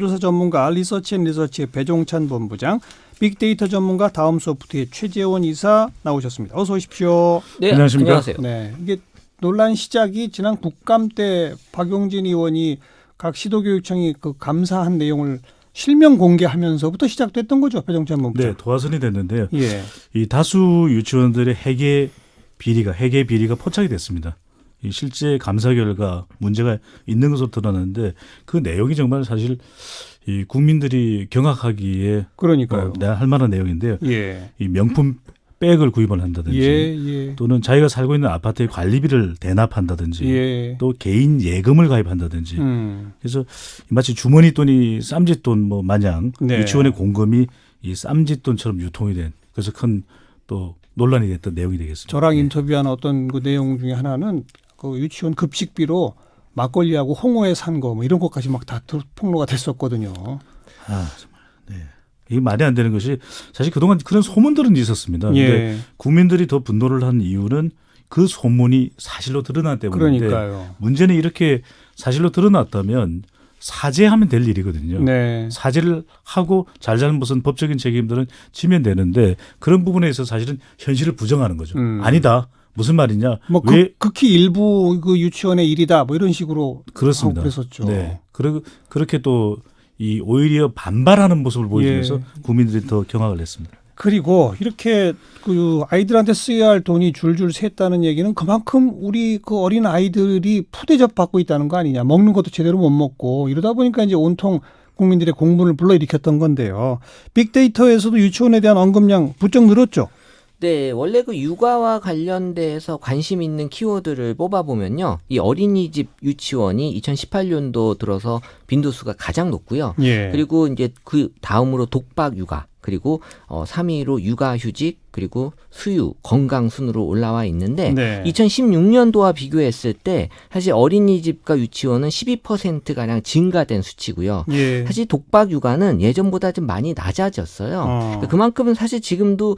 조사 전문가 리서치앤리서치의 배종찬 본부장, 빅데이터 전문가 다음소프트의 최재원 이사 나오셨습니다. 어서 오십시오. 네, 안녕하십니까? 안녕하세요. 네, 이게 논란 시작이 지난 국감 때 박용진 의원이 각 시도교육청이 그 감사한 내용을 실명 공개하면서부터 시작됐던 거죠, 배종찬 본부장. 네, 도화선이 됐는데요. 예. 이 다수 유치원들의 회계 비리가 포착이 됐습니다. 이 실제 감사 결과 문제가 있는 것으로 드러났는데 그 내용이 정말 사실 이 국민들이 경악하기에 그러니까요. 할 만한 내용인데요. 예. 이 명품 백을 구입을 한다든지 예. 또는 자기가 살고 있는 아파트의 관리비를 대납한다든지 예. 또 개인 예금을 가입한다든지 그래서 마치 주머니 돈이 쌈짓돈 뭐 마냥 네. 유치원의 공금이 이 쌈짓돈처럼 유통이 된 그래서 큰 또 논란이 됐던 내용이 되겠습니다. 저랑 인터뷰한 어떤 그 내용 중에 하나는 그 유치원 급식비로 막걸리하고 홍어에 산 거 뭐 이런 것까지 막 다 폭로가 됐었거든요. 아 정말 네. 이게 말이 안 되는 것이 사실 그동안 그런 소문들은 있었습니다. 그런데 예. 국민들이 더 분노를 한 이유는 그 소문이 사실로 드러났기 때문인데 그러니까요. 문제는 이렇게 사실로 드러났다면 사죄하면 될 일이거든요. 네. 사죄를 하고 잘잘못은 법적인 책임들은 지면 되는데 그런 부분에 있어서 사실은 현실을 부정하는 거죠. 아니다. 무슨 말이냐? 뭐 왜 극히 일부 그 유치원의 일이다. 뭐 이런 식으로 그렇습니다. 하고 그랬었죠. 네. 그렇게 또 이 오히려 반발하는 모습을 보여주면서 예. 국민들이 더 경악을 했습니다. 그리고 이렇게 그 아이들한테 쓰여야 할 돈이 줄줄 샜다는 얘기는 그만큼 우리 그 어린 아이들이 푸대접 받고 있다는 거 아니냐. 먹는 것도 제대로 못 먹고 이러다 보니까 이제 온통 국민들의 공분을 불러일으켰던 건데요. 빅데이터에서도 유치원에 대한 언급량 부쩍 늘었죠. 네, 원래 그 육아와 관련돼서 관심 있는 키워드를 뽑아보면요. 이 어린이집 유치원이 2018년도 들어서 빈도수가 가장 높고요. 예. 그리고 이제 그 다음으로 독박 육아, 그리고 3위로 육아휴직, 그리고 수유, 건강 순으로 올라와 있는데 네. 2016년도와 비교했을 때 사실 어린이집과 유치원은 12%가량 증가된 수치고요. 예. 사실 독박 육아는 예전보다 좀 많이 낮아졌어요. 그만큼은 사실 지금도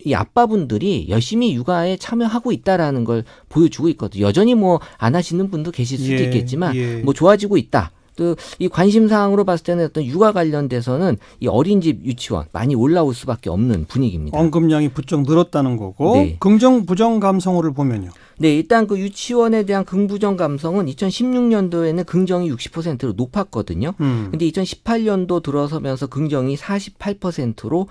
이 아빠분들이 열심히 육아에 참여하고 있다라는 걸 보여주고 있거든요. 여전히 뭐 안 하시는 분도 계실 수도 예. 있겠지만 예. 뭐 좋아지고 있다. 또 이 관심 사항으로 봤을 때는 어떤 육아 관련돼서는 이 어린이집 유치원 많이 올라올 수밖에 없는 분위기입니다. 언급량이 부쩍 늘었다는 거고 네. 긍정 부정 감성어를 보면요. 네, 일단 그 유치원에 대한 긍부정 감성은 2016년도에는 긍정이 60%로 높았거든요. 근데 2018년도 들어서면서 긍정이 48%로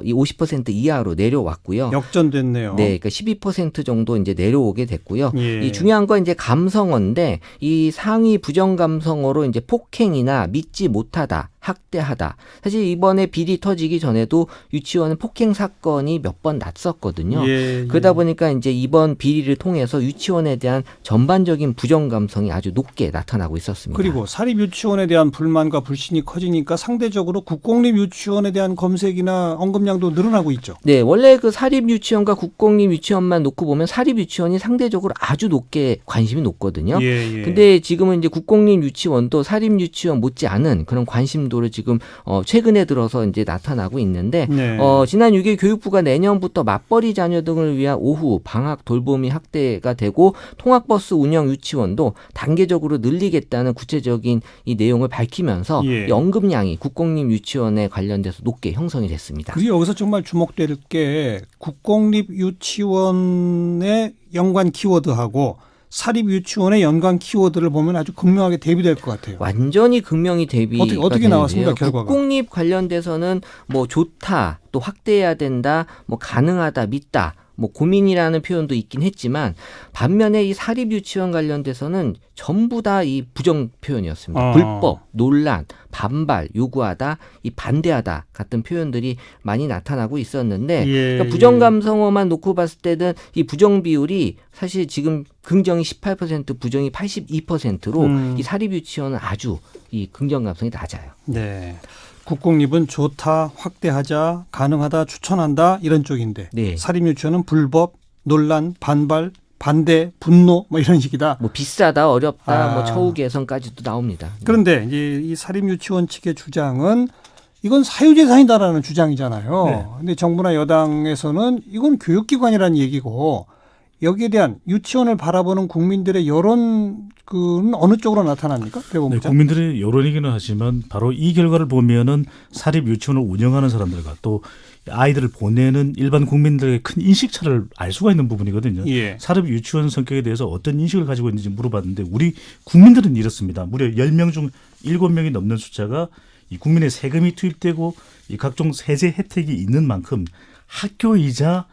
이 50% 이하로 내려왔고요. 역전됐네요. 네, 그러니까 12% 정도 이제 내려오게 됐고요. 예. 이 중요한 건 이제 감성어인데 이 상위 부정 감성어로 이제 폭행이나 믿지 못하다, 학대하다. 사실 이번에 비리 터지기 전에도 유치원은 폭행 사건이 몇 번 났었거든요. 예. 그러다 보니까 이제 이번 비리를 통해서 유치원에 대한 전반적인 부정 감성이 아주 높게 나타나고 있었습니다. 그리고 사립 유치원에 대한 불만과 불신이 커지니까 상대적으로 국공립 유치원에 대한 검색이나 언급량도 늘어나고 있죠. 네, 원래 그 사립 유치원과 국공립 유치원만 놓고 보면 사립 유치원이 상대적으로 아주 높게 관심이 높거든요. 예. 근데 지금은 이제 국공립 유치원도 사립 유치원 못지않은 그런 관심도를 지금 최근에 들어서 이제 나타나고 있는데 네. 지난 6일 교육부가 내년부터 맞벌이 자녀 등을 위한 오후 방학 돌보미 학대가 되고 통학버스 운영 유치원도 단계적으로 늘리겠다는 구체적인 이 내용을 밝히면서 예. 이 언급량이 국공립 유치원에 관련돼서 높게 형성이 됐습니다. 그리고 여기서 정말 주목될 게 국공립 유치원의 연관 키워드하고 사립 유치원의 연관 키워드를 보면 아주 극명하게 대비될 것 같아요. 완전히 극명히 대비가 어떻게 나왔습니까, 되는데요. 결과가? 국공립 관련돼서는 뭐 좋다, 또 확대해야 된다, 뭐 가능하다, 믿다, 뭐 고민이라는 표현도 있긴 했지만 반면에 이 사립 유치원 관련돼서는 전부 다 이 부정 표현이었습니다. 불법, 논란, 반발, 요구하다, 이 반대하다 같은 표현들이 많이 나타나고 있었는데 그러니까 부정 감성어만 놓고 봤을 때는 이 부정 비율이 사실 지금 긍정이 18%, 부정이 82%로 이 사립 유치원은 아주 이 긍정 감성이 낮아요. 네. 국공립은 좋다, 확대하자, 가능하다, 추천한다 이런 쪽인데 네. 사립 유치원은 불법, 논란, 반발, 반대, 분노 뭐 이런 식이다. 뭐 비싸다, 어렵다, 뭐 처우 개선까지도 나옵니다. 그런데 이제 이 사립 유치원 측의 주장은 이건 사유재산이다라는 주장이잖아요. 네. 근데 정부나 여당에서는 이건 교육기관이라는 얘기고 여기에 대한 유치원을 바라보는 국민들의 여론은 어느 쪽으로 나타납니까? 네, 대법원장. 국민들의 여론이기는 하지만 바로 이 결과를 보면은 사립 유치원을 운영하는 사람들과 또 아이들을 보내는 일반 국민들의 큰 인식차를 알 수가 있는 부분이거든요. 예. 사립 유치원 성격에 대해서 어떤 인식을 가지고 있는지 물어봤는데 우리 국민들은 이렇습니다. 무려 10명 중 7명이 넘는 숫자가 이 국민의 세금이 투입되고 이 각종 세제 혜택이 있는 만큼 학교이자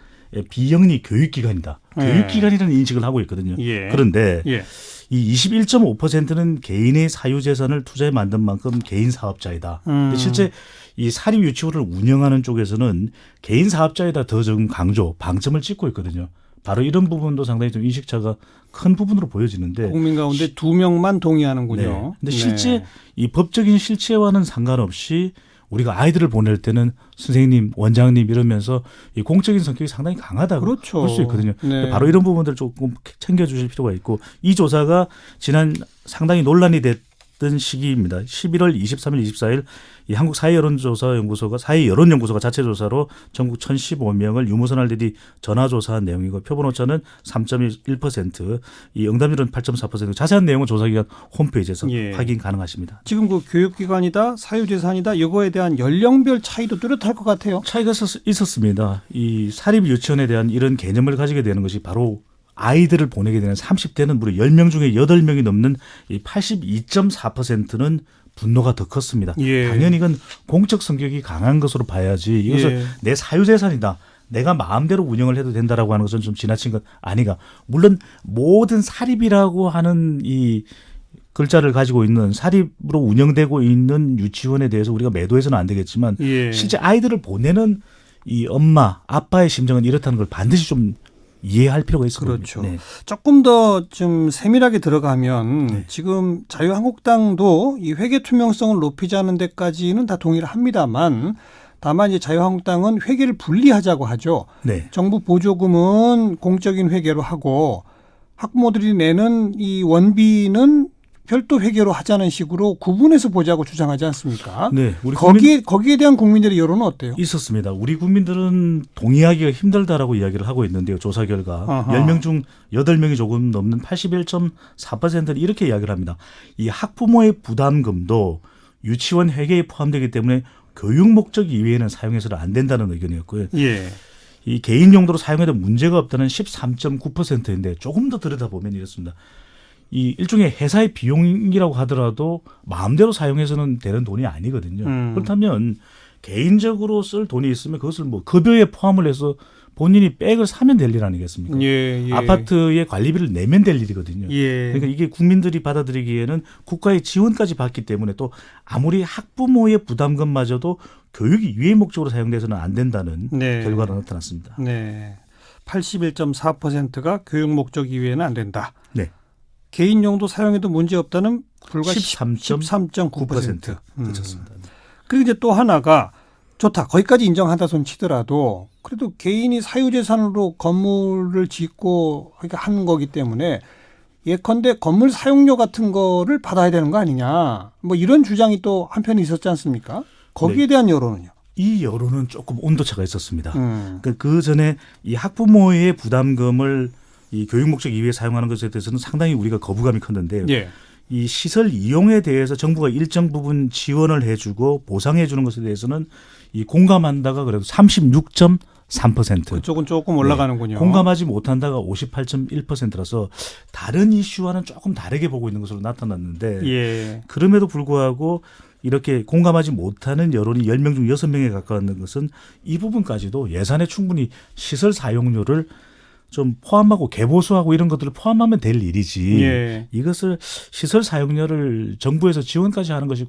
비영리 교육기관이다. 예. 교육기관이라는 인식을 하고 있거든요. 예. 그런데 예. 이 21.5%는 개인의 사유재산을 투자해 만든 만큼 개인 사업자이다. 근데 실제 이 사립 유치원을 운영하는 쪽에서는 개인 사업자에다 더 좀 강조, 방점을 찍고 있거든요. 바로 이런 부분도 상당히 좀 인식차가 큰 부분으로 보여지는데 국민 가운데 2명만 동의하는군요. 네. 근데 실제 이 법적인 실체와는 상관없이 우리가 아이들을 보낼 때는 선생님, 원장님 이러면서 이 공적인 성격이 상당히 강하다고 그렇죠. 볼 수 있거든요. 네. 바로 이런 부분들을 조금 챙겨주실 필요가 있고 이 조사가 지난 상당히 논란이 됐던 시기입니다. 11월 23일, 24일 이 한국사회여론조사연구소가 사회여론연구소가 자체 조사로 전국 1,015명을 유무선 RDD 전화조사한 내용이고 표본 오차는 3.1%, 이 응답률은 8.4%. 자세한 내용은 조사기관 홈페이지에서 예. 확인 가능하십니다. 지금 그 교육기관이다, 사유재산이다 이거에 대한 연령별 차이도 뚜렷할 것 같아요. 차이가 있었습니다. 이 사립 유치원에 대한 이런 개념을 가지게 되는 것이 바로 아이들을 보내게 되는 30대는 무려 10명 중에 8명이 넘는 이 82.4%는 분노가 더 컸습니다. 예. 당연히 이건 공적 성격이 강한 것으로 봐야지 이것을 예. 내 사유재산이다. 내가 마음대로 운영을 해도 된다라고 하는 것은 좀 지나친 것 아니가. 물론 모든 사립이라고 하는 이 글자를 가지고 있는 사립으로 운영되고 있는 유치원에 대해서 우리가 매도해서는 안 되겠지만 예. 실제 아이들을 보내는 이 엄마, 아빠의 심정은 이렇다는 걸 반드시 좀 이해할 필요가 있습니다. 그렇죠. 네. 조금 더 좀 세밀하게 들어가면 네. 지금 자유한국당도 이 회계 투명성을 높이자는 데까지는 다 동의를 합니다만 다만 이제 자유한국당은 회계를 분리하자고 하죠. 네. 정부 보조금은 공적인 회계로 하고 학부모들이 내는 이 원비는 별도 회계로 하자는 식으로 구분해서 보자고 주장하지 않습니까? 네. 우리 거기에 대한 국민들의 여론은 어때요? 있었습니다. 우리 국민들은 동의하기가 힘들다라고 이야기를 하고 있는데요. 조사 결과 아하. 10명 중 8명이 조금 넘는 81.4%는 이렇게 이야기를 합니다. 이 학부모의 부담금도 유치원 회계에 포함되기 때문에 교육 목적 이외에는 사용해서는 안 된다는 의견이었고요. 예. 이 개인 용도로 사용해도 문제가 없다는 13.9%인데 조금 더 들여다보면 이렇습니다. 이 일종의 회사의 비용이라고 하더라도 마음대로 사용해서는 되는 돈이 아니거든요. 그렇다면 개인적으로 쓸 돈이 있으면 그것을 뭐 급여에 포함을 해서 본인이 백을 사면 될 일 아니겠습니까? 예, 예. 아파트의 관리비를 내면 될 일이거든요. 예. 그러니까 이게 국민들이 받아들이기에는 국가의 지원까지 받기 때문에 또 아무리 학부모의 부담금마저도 교육 이외의 목적으로 사용돼서는 안 된다는 네. 결과로 나타났습니다. 네. 81.4%가 교육 목적 이외에는 안 된다. 네. 개인 용도 사용해도 문제 없다는 불과 13.9% 13.9%. 그렇습니다. 그리고 이제 또 하나가 좋다. 거기까지 인정한다 손 치더라도 그래도 개인이 사유재산으로 건물을 짓고 그러니까 하는 거기 때문에 예컨대 건물 사용료 같은 거를 받아야 되는 거 아니냐. 뭐 이런 주장이 또 한편에 있었지 않습니까? 거기에 네. 대한 여론은요. 이 여론은 조금 온도차가 있었습니다. 그 전에 이 학부모의 부담금을 이 교육 목적 이외에 사용하는 것에 대해서는 상당히 우리가 거부감이 컸는데 예. 이 시설 이용에 대해서 정부가 일정 부분 지원을 해주고 보상해 주는 것에 대해서는 이 공감한다가 그래도 36.3%. 그쪽은 조금 올라가는군요. 네. 공감하지 못한다가 58.1%라서 다른 이슈와는 조금 다르게 보고 있는 것으로 나타났는데 예. 그럼에도 불구하고 이렇게 공감하지 못하는 여론이 10명 중 6명에 가까운 것은 이 부분까지도 예산에 충분히 시설 사용료를 좀 포함하고 개보수하고 이런 것들을 포함하면 될 일이지 예. 이것을 시설 사용료를 정부에서 지원까지 하는 것이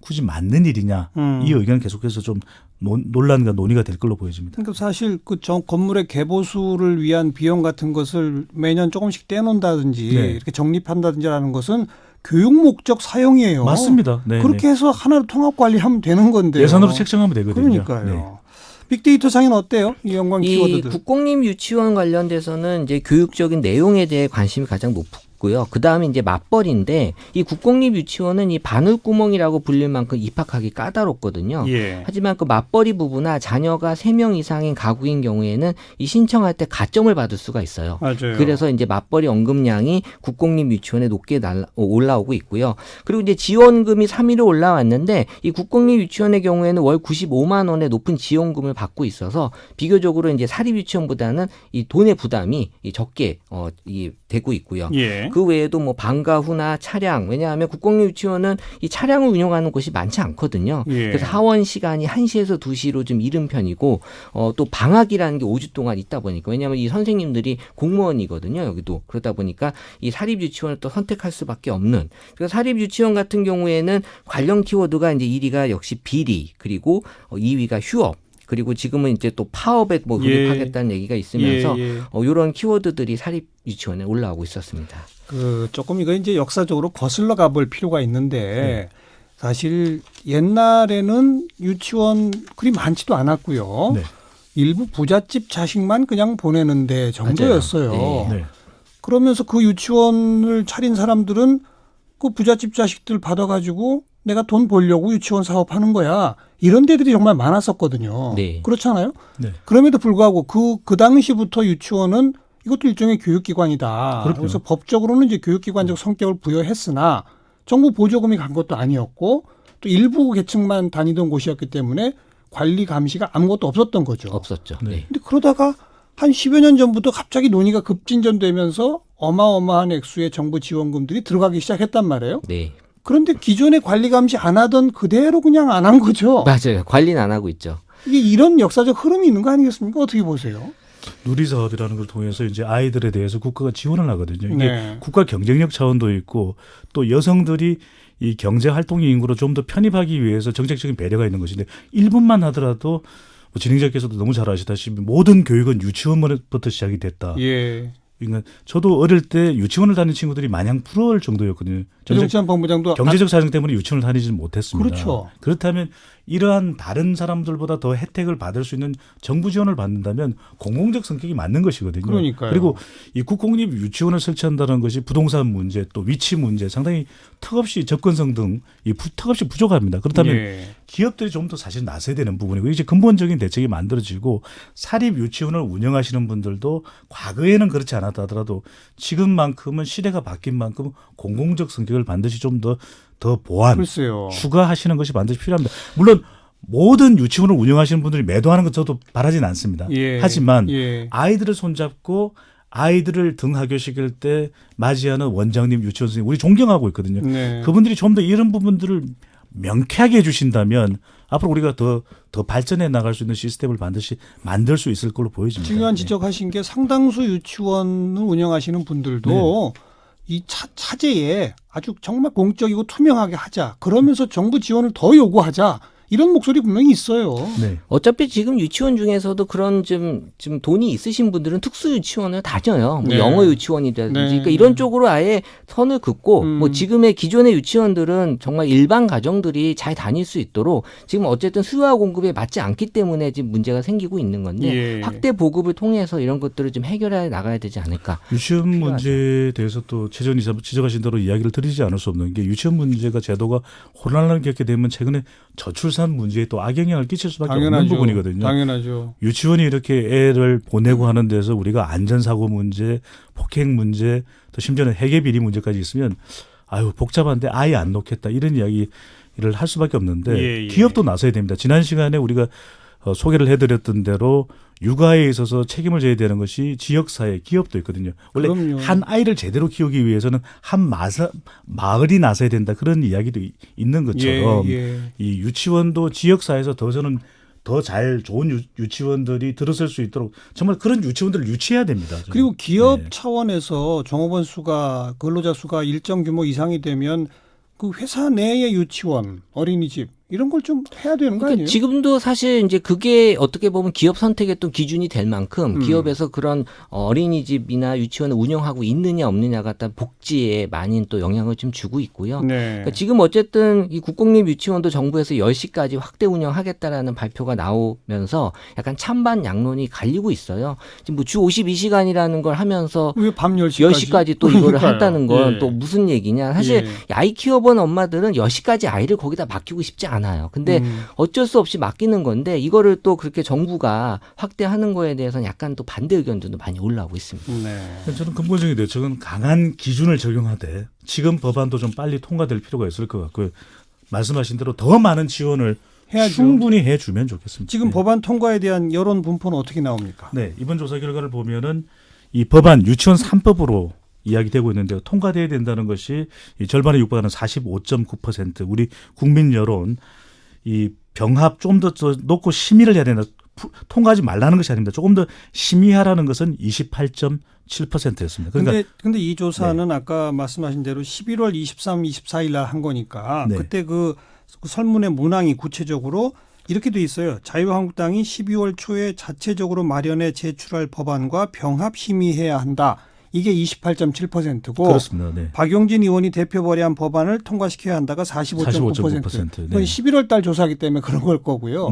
굳이 맞는 일이냐 이 의견은 계속해서 좀 논란과 논의가 될 걸로 보여집니다. 그러니까 사실 그 건물의 개보수를 위한 비용 같은 것을 매년 조금씩 떼놓는다든지 네. 이렇게 적립한다든지라는 것은 교육 목적 사용이에요. 맞습니다. 네, 그렇게 해서 하나로 통합 관리하면 되는 건데요. 예산으로 책정하면 되거든요. 그러니까요. 네. 빅데이터 상에는 어때요? 이영광 이 키워드들. 국공립 유치원 관련돼서는 이제 교육적인 내용에 대해 관심이 가장 고요. 그 다음에 이제 맞벌이인데 이 국공립 유치원은 이 바늘구멍이라고 불릴 만큼 입학하기 까다롭거든요. 예. 하지만 그 맞벌이 부부나 자녀가 3명 이상인 가구인 경우에는 이 신청할 때 가점을 받을 수가 있어요. 맞아요. 그래서 이제 맞벌이 언급량이 국공립 유치원에 높게 올라오고 있고요. 그리고 이제 지원금이 3위로 올라왔는데 이 국공립 유치원의 경우에는 월 95만 원의 높은 지원금을 받고 있어서 비교적으로 이제 사립 유치원보다는 이 돈의 부담이 적게 되고 있고요. 예. 그 외에도 뭐 방과 후나 차량, 왜냐하면 국공립 유치원은 이 차량을 운영하는 곳이 많지 않거든요. 예. 그래서 하원 시간이 1시에서 2시로 좀 이른 편이고 또 방학이라는 게 5주 동안 있다 보니까 왜냐하면 이 선생님들이 공무원이거든요. 여기도 그러다 보니까 이 사립 유치원을 또 선택할 수밖에 없는. 그래서 사립 유치원 같은 경우에는 관련 키워드가 이제 1위가 역시 비리 그리고 2위가 휴업. 그리고 지금은 이제 또 파업에 뭐 돌입하겠다는 얘기가 있으면서 이런 키워드들이 사립 유치원에 올라오고 있었습니다. 조금 이거 이제 역사적으로 거슬러 가볼 필요가 있는데 사실 옛날에는 유치원 그리 많지도 않았고요. 네. 일부 부잣집 자식만 그냥 보내는데 정도였어요. 네. 그러면서 그 유치원을 차린 사람들은 그 부잣집 자식들 받아가지고 내가 돈 벌려고 유치원 사업하는 거야. 이런 데들이 정말 많았었거든요. 네. 그렇잖아요. 네. 그럼에도 불구하고 그 당시부터 유치원은 이것도 일종의 교육기관이다. 그렇군요. 그래서 법적으로는 이제 교육기관적 성격을 부여했으나 정부 보조금이 간 것도 아니었고 또 일부 계층만 다니던 곳이었기 때문에 관리 감시가 아무것도 없었던 거죠. 없었죠. 네. 네. 근데 그러다가 한 10여 년 전부터 갑자기 논의가 급진전되면서 어마어마한 액수의 정부 지원금들이 들어가기 시작했단 말이에요. 네. 그런데 기존에 관리 감시 안 하던 그대로 그냥 안 한 거죠. 맞아요. 관리는 안 하고 있죠. 이게 이런 역사적 흐름이 있는 거 아니겠습니까? 어떻게 보세요? 누리 사업이라는 걸 통해서 이제 아이들에 대해서 국가가 지원을 하거든요. 이게 네. 국가 경쟁력 차원도 있고 또 여성들이 이 경제 활동 인구로 좀 더 편입하기 위해서 정책적인 배려가 있는 것인데 1분만 하더라도 뭐 진행자께서도 너무 잘 아시다시피 모든 교육은 유치원부터 시작이 됐다. 예. 그러니까 저도 어릴 때 유치원을 다니는 친구들이 마냥 부러울 정도였거든요. 조정치안 본부장도 경제적 사정 때문에 유치원을 다니지는 못했습니다. 그렇죠. 그렇다면 이러한 다른 사람들보다 더 혜택을 받을 수 있는 정부 지원을 받는다면 공공적 성격이 맞는 것이거든요. 그러니까요. 그리고 이 국공립 유치원을 설치한다는 것이 부동산 문제 또 위치 문제 상당히 턱없이 접근성 등 턱없이 부족합니다. 그렇다면 예. 기업들이 좀 더 사실 나서야 되는 부분이고 이제 근본적인 대책이 만들어지고 사립 유치원을 운영하시는 분들도 과거에는 그렇지 않았다 하더라도 지금만큼은 시대가 바뀐 만큼 공공적 성격을 반드시 좀 더 보완, 글쎄요. 추가하시는 것이 반드시 필요합니다. 물론 모든 유치원을 운영하시는 분들이 매도하는 것 저도 바라진 않습니다. 예. 하지만 예. 아이들을 손잡고 아이들을 등하교시킬 때 맞이하는 원장님, 유치원 선생님 우리 존경하고 있거든요. 네. 그분들이 좀 더 이런 부분들을 명쾌하게 해주신다면 앞으로 우리가 더 발전해 나갈 수 있는 시스템을 반드시 만들 수 있을 걸로 보여집니다. 중요한 네. 지적하신 게 상당수 유치원을 운영하시는 분들도 이 차제에 아주 정말 공적이고 투명하게 하자. 그러면서 정부 지원을 더 요구하자. 이런 목소리 분명히 있어요. 네. 어차피 지금 유치원 중에서도 그런 좀 돈이 있으신 분들은 특수 유치원을 다녀요. 뭐 네. 영어 유치원이라든지 네. 그러니까 이런 쪽으로 아예 선을 긋고 뭐 지금의 기존의 유치원들은 정말 일반 가정들이 잘 다닐 수 있도록 지금 어쨌든 수요와 공급에 맞지 않기 때문에 지금 문제가 생기고 있는 건데 예. 확대 보급을 통해서 이런 것들을 좀 해결해 나가야 되지 않을까. 유치원 필요하죠. 문제에 대해서 또 최전 이사 지적하신 대로 이야기를 드리지 않을 수 없는 게 유치원 문제가 제도가 혼란을 겪게 되면 최근에 저출산 문제에 또 악영향을 끼칠 수밖에 없는 부분이거든요. 당연하죠. 유치원이 이렇게 애를 보내고 하는 데서 우리가 안전사고 문제, 폭행 문제, 또 심지어는 회계 비리 문제까지 있으면 아유 복잡한데 아예 안 놓겠다 이런 이야기를 할 수밖에 없는데 기업도 나서야 됩니다. 지난 시간에 우리가 소개를 해드렸던 대로 육아에 있어서 책임을 져야 되는 것이 지역사회, 기업도 있거든요. 원래 그럼요. 한 아이를 제대로 키우기 위해서는 한 마을이 나서야 된다 그런 이야기도 있는 것처럼 이 유치원도 지역사회에서 더 저는 더 잘 좋은 유치원들이 들어설 수 있도록 정말 그런 유치원들을 유치해야 됩니다. 저는. 그리고 기업 차원에서 종업원 수가 근로자 수가 일정 규모 이상이 되면 그 회사 내의 유치원, 어린이집 이런 걸 좀 해야 되는 거 그러니까 아니에요? 지금도 사실 이제 그게 어떻게 보면 기업 선택의 또 기준이 될 만큼 기업에서 그런 어린이집이나 유치원을 운영하고 있느냐 없느냐가 딱 복지에 많이 또 영향을 좀 주고 있고요. 네. 그러니까 지금 어쨌든 이 국공립 유치원도 정부에서 10시까지 확대 운영하겠다라는 발표가 나오면서 약간 찬반 양론이 갈리고 있어요. 지금 뭐 주 52시간이라는 걸 하면서 왜 밤 10시까지? 10시까지 또 이거를 그러니까요. 한다는 건 예. 또 무슨 얘기냐. 사실 예. 아이 키워본 엄마들은 10시까지 아이를 거기다 맡기고 싶지 않아요. 근데 어쩔 수 없이 맡기는 건데 이거를 또 그렇게 정부가 확대하는 거에 대해서는 약간 또 반대 의견들도 많이 올라오고 있습니다. 네. 저는 근본적인 대책은 강한 기준을 적용하되 지금 법안도 좀 빨리 통과될 필요가 있을 것 같고요. 말씀하신 대로 더 많은 지원을 해야죠. 충분히 해주면 좋겠습니다. 지금 네. 법안 통과에 대한 여론 분포는 어떻게 나옵니까? 네, 이번 조사 결과를 보면은 이 법안 유치원 3법으로 이야기되고 있는데요. 통과돼야 된다는 것이 이 절반에 육박하는 45.9%. 우리 국민 여론 이 병합 좀 더 놓고 심의를 해야 된다. 통과하지 말라는 것이 아닙니다. 조금 더 심의하라는 것은 28.7%였습니다. 그러니까 근데 이 조사는 아까 말씀하신 대로 11월 23, 24일 날 한 거니까 네. 그때 그 설문의 문항이 구체적으로 이렇게 돼 있어요. 자유한국당이 12월 초에 자체적으로 마련해 제출할 법안과 병합 심의해야 한다. 이게 28.7%고 그렇습니다. 네. 박용진 의원이 대표 발의한 법안을 통과시켜야 한다가 45.9%. 45.9%. 그건 11월 달 조사이기 때문에 그런 걸 거고요.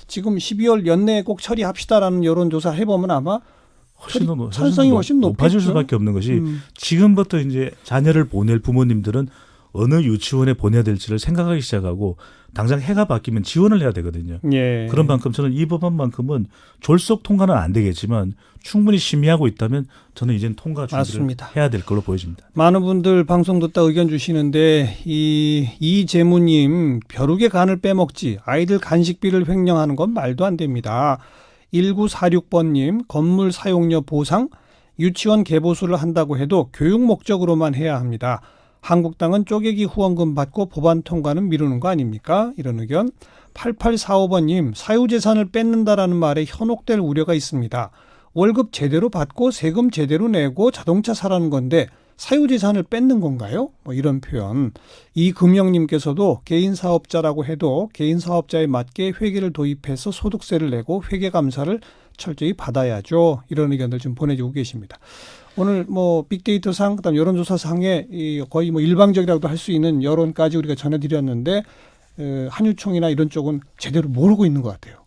지금 12월 연내에 꼭 처리합시다라는 여론조사 해보면 아마 훨씬 더 찬성이 훨씬 높아질 높겠죠. 수밖에 없는 것이 지금부터 이제 자녀를 보낼 부모님들은 어느 유치원에 보내야 될지를 생각하기 시작하고 당장 해가 바뀌면 지원을 해야 되거든요. 예. 그런 만큼 저는 이 법안만큼은 졸속 통과는 안 되겠지만 충분히 심의하고 있다면 저는 이제는 통과 준비를 맞습니다. 해야 될 걸로 보여집니다. 많은 분들 방송 듣다 의견 주시는데 이재무님 벼룩의 간을 빼먹지 아이들 간식비를 횡령하는 건 말도 안 됩니다. 1946번님 건물 사용료 보상 유치원 개보수를 한다고 해도 교육 목적으로만 해야 합니다. 한국당은 쪼개기 후원금 받고 법안 통과는 미루는 거 아닙니까? 이런 의견. 8845번님 사유재산을 뺏는다라는 말에 현혹될 우려가 있습니다. 월급 제대로 받고 세금 제대로 내고 자동차 사라는 건데 사유재산을 뺏는 건가요? 뭐 이런 표현. 이금영님께서도 개인사업자라고 해도 개인사업자에 맞게 회계를 도입해서 소득세를 내고 회계감사를 철저히 받아야죠. 이런 의견들 좀 보내주고 계십니다. 오늘 뭐 빅데이터상 그다음 여론조사상에 거의 뭐 일방적이라고도 할 수 있는 여론까지 우리가 전해드렸는데 한유총이나 이런 쪽은 제대로 모르고 있는 것 같아요.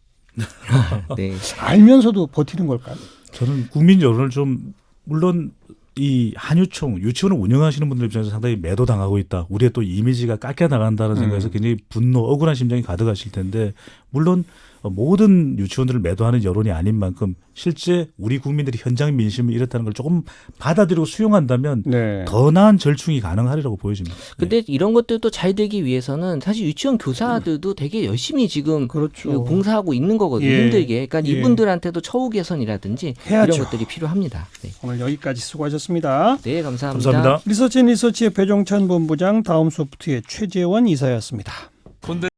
네. 알면서도 버티는 걸까요? 저는 국민 여론을 좀 물론 이 한유총 유치원을 운영하시는 분들 입장에서 상당히 매도당하고 있다. 우리의 또 이미지가 깎여나간다는 생각에서 굉장히 분노, 억울한 심정이 가득하실 텐데 물론 모든 유치원들을 매도하는 여론이 아닌 만큼 실제 우리 국민들이 현장 민심이 이렇다는 걸 조금 받아들이고 수용한다면 네. 더 나은 절충이 가능하리라고 보여집니다. 근데 이런 것들도 잘 되기 위해서는 사실 유치원 교사들도 되게 열심히 지금 그렇죠. 봉사하고 있는 거거든요. 예. 힘들게. 그러니까 예. 이분들한테도 처우 개선이라든지 해야죠. 이런 것들이 필요합니다. 네, 오늘 여기까지 수고하셨습니다. 네 감사합니다. 감사합니다. 리서치앤리서치의 배종찬 본부장, 다음 소프트의 최재원 이사였습니다.